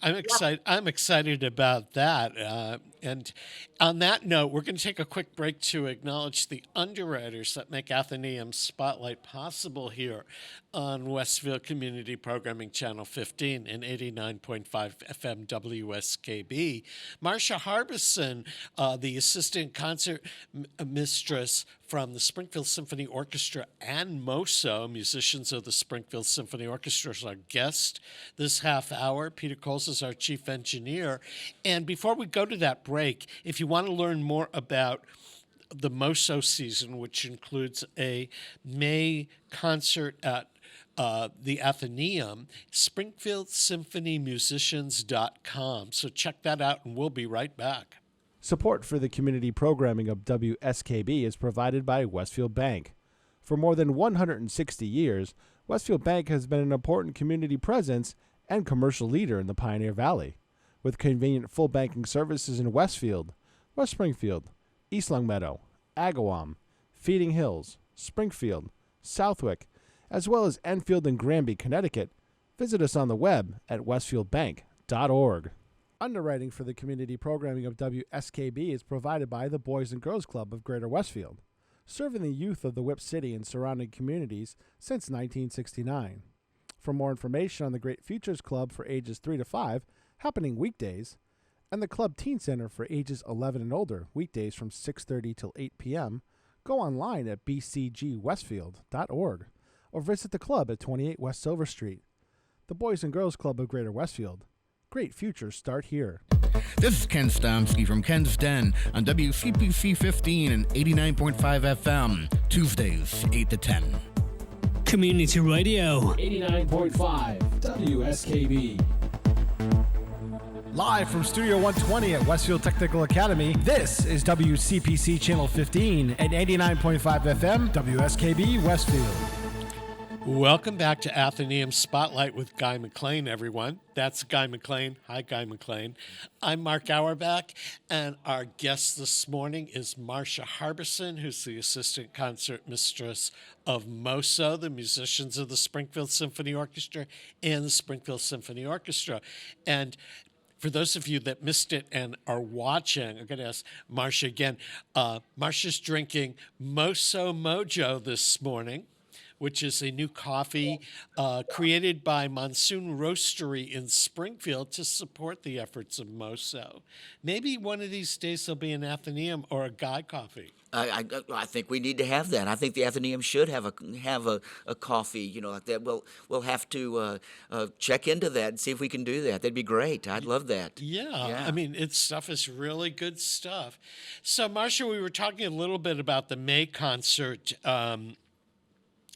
I'm excited. I'm excited about that. And on that note, we're going to take a quick break to acknowledge the underwriters that make Athenaeum Spotlight possible here on Westfield Community Programming Channel 15 and 89.5 FM WSKB. Marsha Harbison, the assistant concert mistress from the Springfield Symphony Orchestra, and MOSO, musicians of the Springfield Symphony Orchestra, is our guest this half hour. Peter Coles is our chief engineer. And before we go to that break, if you want to learn more about the MOSO season, which includes a May concert at the Athenaeum, SpringfieldSymphonyMusicians.com. So check that out, and we'll be right back. Support for the community programming of WSKB is provided by Westfield Bank. For more than 160 years, Westfield Bank has been an important community presence and commercial leader in the Pioneer Valley. With convenient full banking services in Westfield, West Springfield, East Longmeadow, Agawam, Feeding Hills, Springfield, Southwick, as well as Enfield and Granby, Connecticut, visit us on the web at westfieldbank.org. Underwriting for the community programming of WSKB is provided by the Boys and Girls Club of Greater Westfield, serving the youth of the Whip City and surrounding communities since 1969. For more information on the Great Futures Club for ages 3 to 5, happening weekdays, and the Club Teen Center for ages 11 and older, weekdays from 6:30 till 8 p.m., go online at bcgwestfield.org or visit the club at 28 West Silver Street. The Boys and Girls Club of Greater Westfield. Great futures start here. This is Ken Stomsky from Ken's Den on WCPC 15 and 89.5 FM, Tuesdays, 8 to 10. Community Radio. 89.5 WSKB. Live from Studio 120 at Westfield Technical Academy, this is WCPC Channel 15 and 89.5 FM, WSKB Westfield. Welcome back to Athenaeum Spotlight with Guy McClain, everyone. That's Guy McClain. Hi, Guy McClain. I'm Mark Auerbach, and our guest this morning is Marsha Harbison, who's the assistant concert mistress of MOSO, the musicians of the Springfield Symphony Orchestra and the Springfield Symphony Orchestra. And for those of you that missed it and are watching, I'm going to ask Marsha again. Marsha's drinking MOSO Mojo this morning, which is a new coffee created by Monsoon Roastery in Springfield to support the efforts of MOSO. Maybe one of these days there'll be an Athenaeum or a Guy coffee. I think we need to have that. I think the Athenaeum should have a coffee, like that. We'll have to check into that and see if we can do that. That'd be great. I'd love that. Yeah. I mean, its stuff is really good stuff. So, Marsha, we were talking a little bit about the May concert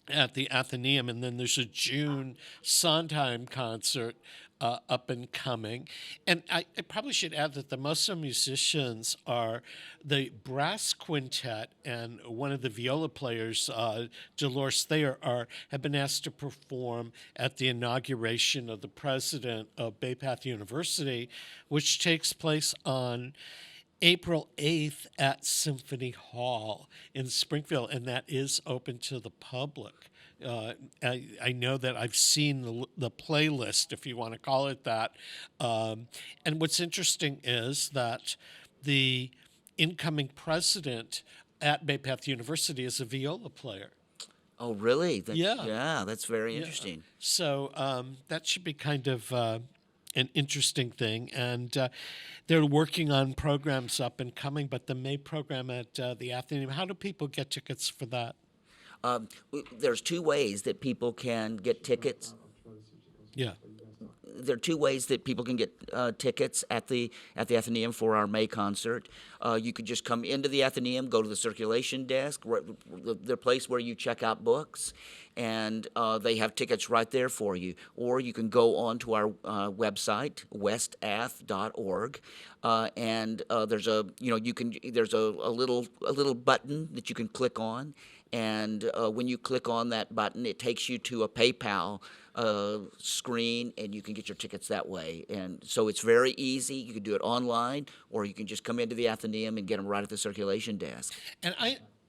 at the Athenaeum, and then there's a June Sondheim concert up and coming. And I probably should add that the MOSO musicians are the brass quintet, and one of the viola players, Dolores Thayer, have been asked to perform at the inauguration of the president of Bay Path University, which takes place on April 8th at Symphony Hall in Springfield, and that is open to the public. I know that I've seen the playlist, if you want to call it that. And what's interesting is that the incoming president at Bay Path University is a viola player. Oh, really? Yeah. Yeah, that's very interesting. So that should be kind of an interesting thing. And they're working on programs up and coming, but the May program at the Athenaeum, how do people get tickets for that? There's two ways that people can get tickets. Yeah. there are two ways that people can get tickets at the Athenaeum for our May concert. You could just come into the Athenaeum, go to the circulation desk, the place where you check out books, and they have tickets right there for you. Or you can go on to our website, westath.org, and there's a little button that you can click on, and when you click on that button, it takes you to a PayPal screen, and you can get your tickets that way. And so it's very easy. You can do it online, or you can just come into the Athenaeum and get them right at the circulation desk. And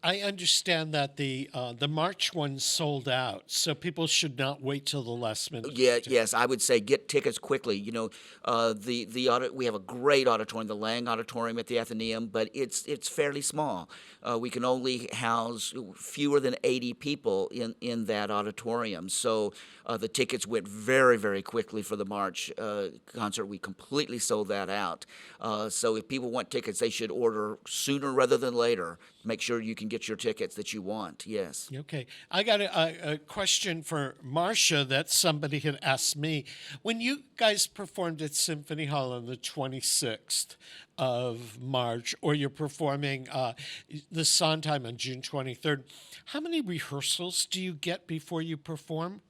I understand that the March one sold out, so people should not wait till the last minute. Yes, I would say get tickets quickly. You know, we have a great auditorium, the Lang Auditorium at the Athenaeum, but it's fairly small. We can only house fewer than 80 people in that auditorium. So the tickets went very, very quickly for the March concert. We completely sold that out. So if people want tickets, they should order sooner rather than later. Make sure you can get your tickets that you want. Yes. Okay. I got a question for Marsha that somebody had asked me. When you guys performed at Symphony Hall on the 26th of March, or you're performing the Sondheim on June 23rd, how many rehearsals do you get before you perform?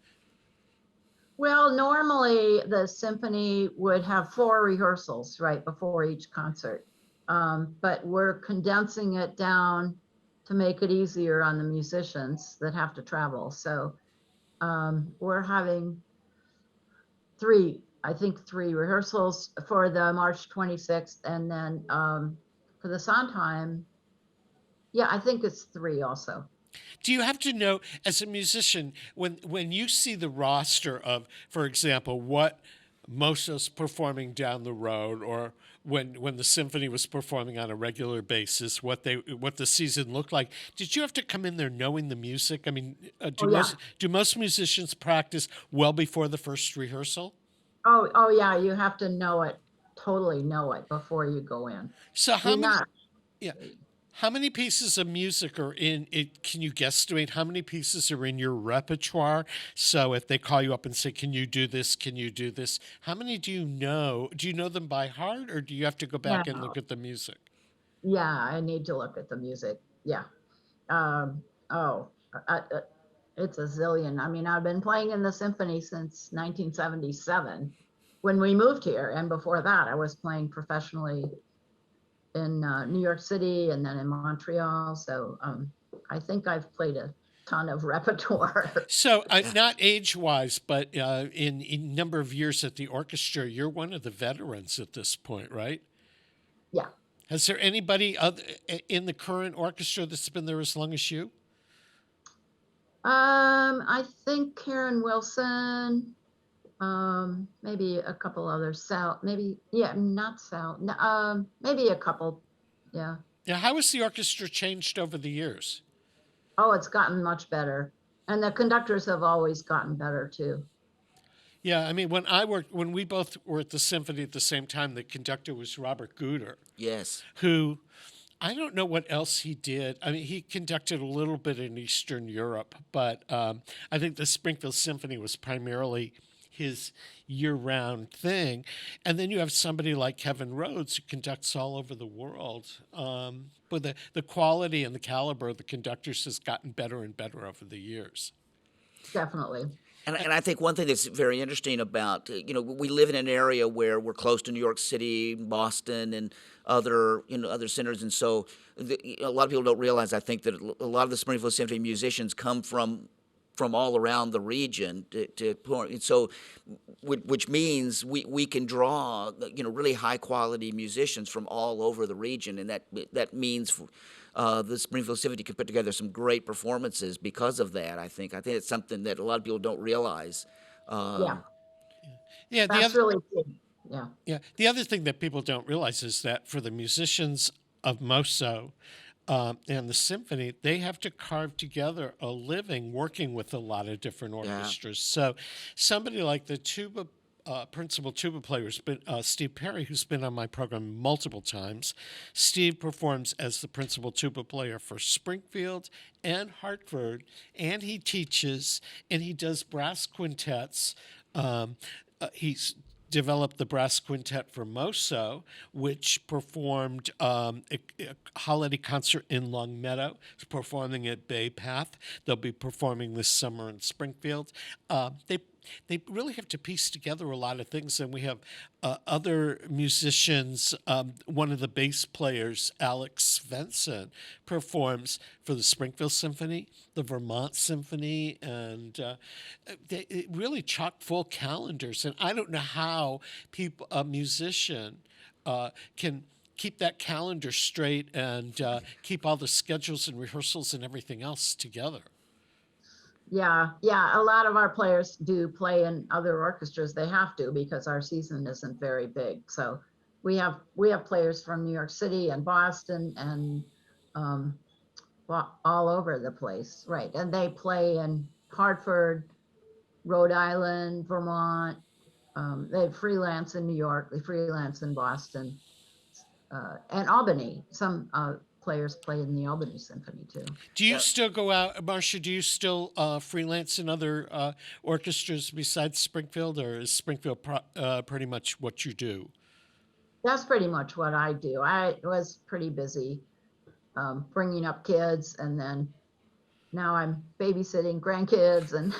Well, normally the symphony would have 4 rehearsals right before each concert. But we're condensing it down to make it easier on the musicians that have to travel. So we're having 3 rehearsals for the March 26th. And then for the Sondheim, I think it's 3 also. Do you have to know, as a musician, when you see the roster of, for example, what Moso's performing down the road, or when the symphony was performing on a regular basis, what the season looked like, did you have to come in there knowing the music? I mean, do most musicians practice well before the first rehearsal? Oh yeah, you have to totally know it before you go in. So how many pieces of music are in it? Can you guesstimate how many pieces are in your repertoire? So if they call you up and say, can you do this? Can you do this? How many do you know? Do you know them by heart, or do you have to go back and look at the music? Yeah, I need to look at the music. Yeah. It's a zillion. I mean, I've been playing in the symphony since 1977 when we moved here. And before that, I was playing professionally in New York City and then in Montreal. So I think I've played a ton of repertoire. So not age-wise, but in number of years at the orchestra, you're one of the veterans at this point, right? Yeah. Has there anybody in the current orchestra that's been there as long as you? I think Karen Wilson, maybe a couple others. Maybe a couple. Yeah. Yeah. How has the orchestra changed over the years? Oh, it's gotten much better. And the conductors have always gotten better too. Yeah. I mean, when we both were at the symphony at the same time, the conductor was Robert Guter. Yes. Who, I don't know what else he did. I mean, he conducted a little bit in Eastern Europe, but I think the Springfield Symphony was primarily his year-round thing. And then you have somebody like Kevin Rhodes, who conducts all over the world. But the quality and the caliber of the conductors has gotten better and better over the years. Definitely. And I think one thing that's very interesting about, we live in an area where we're close to New York City, Boston, and other centers. And so a lot of people don't realize, I think, that a lot of the Springfield Symphony musicians come from all around the region which means we can draw, really high quality musicians from all over the region. And that means the Springfield Symphony can put together some great performances because of that. I think it's something that a lot of people don't realize. Yeah. That's really good. Yeah. Yeah. The other thing that people don't realize is that for the musicians of Moso and the symphony, they have to carve together a living working with a lot of different orchestras. So somebody like the principal tuba player has been Steve Perry, who's been on my program multiple times. Steve performs as the principal tuba player for Springfield and Hartford, and he teaches, and he does brass quintets he's developed the brass quintet for Moso, which performed a holiday concert in Longmeadow, performing at Bay Path. They'll be performing this summer in Springfield. They really have to piece together a lot of things, and we have other musicians. One of the bass players, Alex Svensson, performs for the Springfield Symphony, the Vermont Symphony, and they really chock full calendars. And I don't know how a musician can keep that calendar straight and keep all the schedules and rehearsals and everything else together. Yeah, a lot of our players do play in other orchestras. They have to, because our season isn't very big. So we have players from New York City and Boston and all over the place, right? And they play in Hartford, Rhode Island, Vermont. They freelance in New York. They freelance in Boston and Albany. Some players play in the Albany Symphony too. Do you still go out, Marsha? Do you still freelance in other orchestras besides Springfield, or is Springfield pretty much what you do? That's pretty much what I do. I was pretty busy bringing up kids, and then now I'm babysitting grandkids, and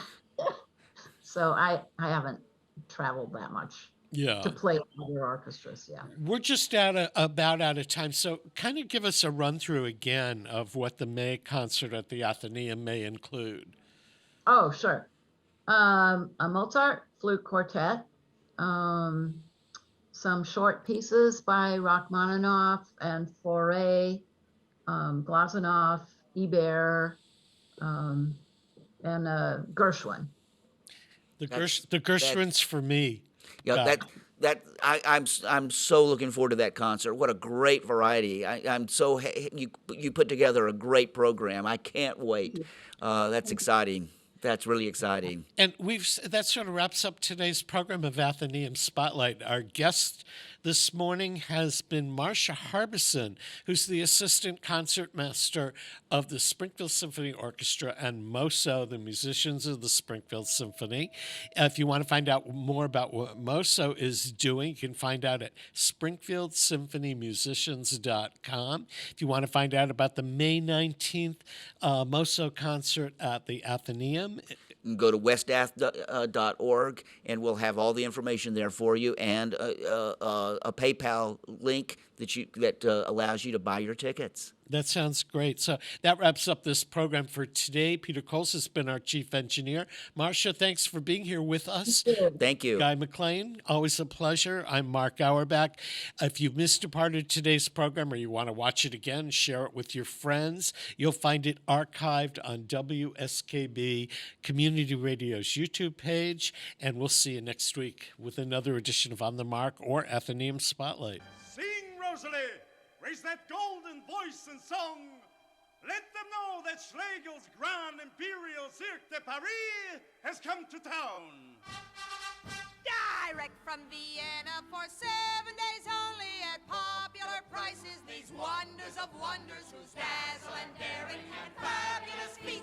so I haven't traveled that much. To play other orchestras, We're just about out of time, so kind of give us a run through again of what the May concert at the Athenaeum may include. Oh, sure. A Mozart flute quartet, some short pieces by Rachmaninoff and Fauré, Glazunov, Ibert, and Gershwin. The Gershwins for me. Yeah, I'm so looking forward to that concert. What a great variety! I'm so you put together a great program. I can't wait. That's exciting. That's really exciting. And that sort of wraps up today's program of Athenaeum Spotlight. Our guest this morning has been Marsha Harbison, who's the assistant concertmaster of the Springfield Symphony Orchestra, and Moso, the musicians of the Springfield Symphony. If you want to find out more about what Moso is doing, you can find out at springfieldsymphonymusicians.com. If you want to find out about the May 19th Moso concert at the Athenaeum, go to westath.org, and we'll have all the information there for you, and a PayPal link that allows you to buy your tickets. That sounds great. So that wraps up this program for today. Peter Coles has been our chief engineer. Marsha, thanks for being here with us. Thank you. Guy McClain, always a pleasure. I'm Mark Auerbach. If you missed a part of today's program or you want to watch it again, share it with your friends. You'll find it archived on WSKB Community Radio's YouTube page. And we'll see you next week with another edition of On the Mark or Athenaeum Spotlight. Sing, Rosalie! Raise that golden voice and song. Let them know that Schlegel's Grand Imperial Cirque de Paris has come to town. Direct from Vienna for 7 days only at popular prices. These wonders of wonders whose dazzle and daring and fabulous feats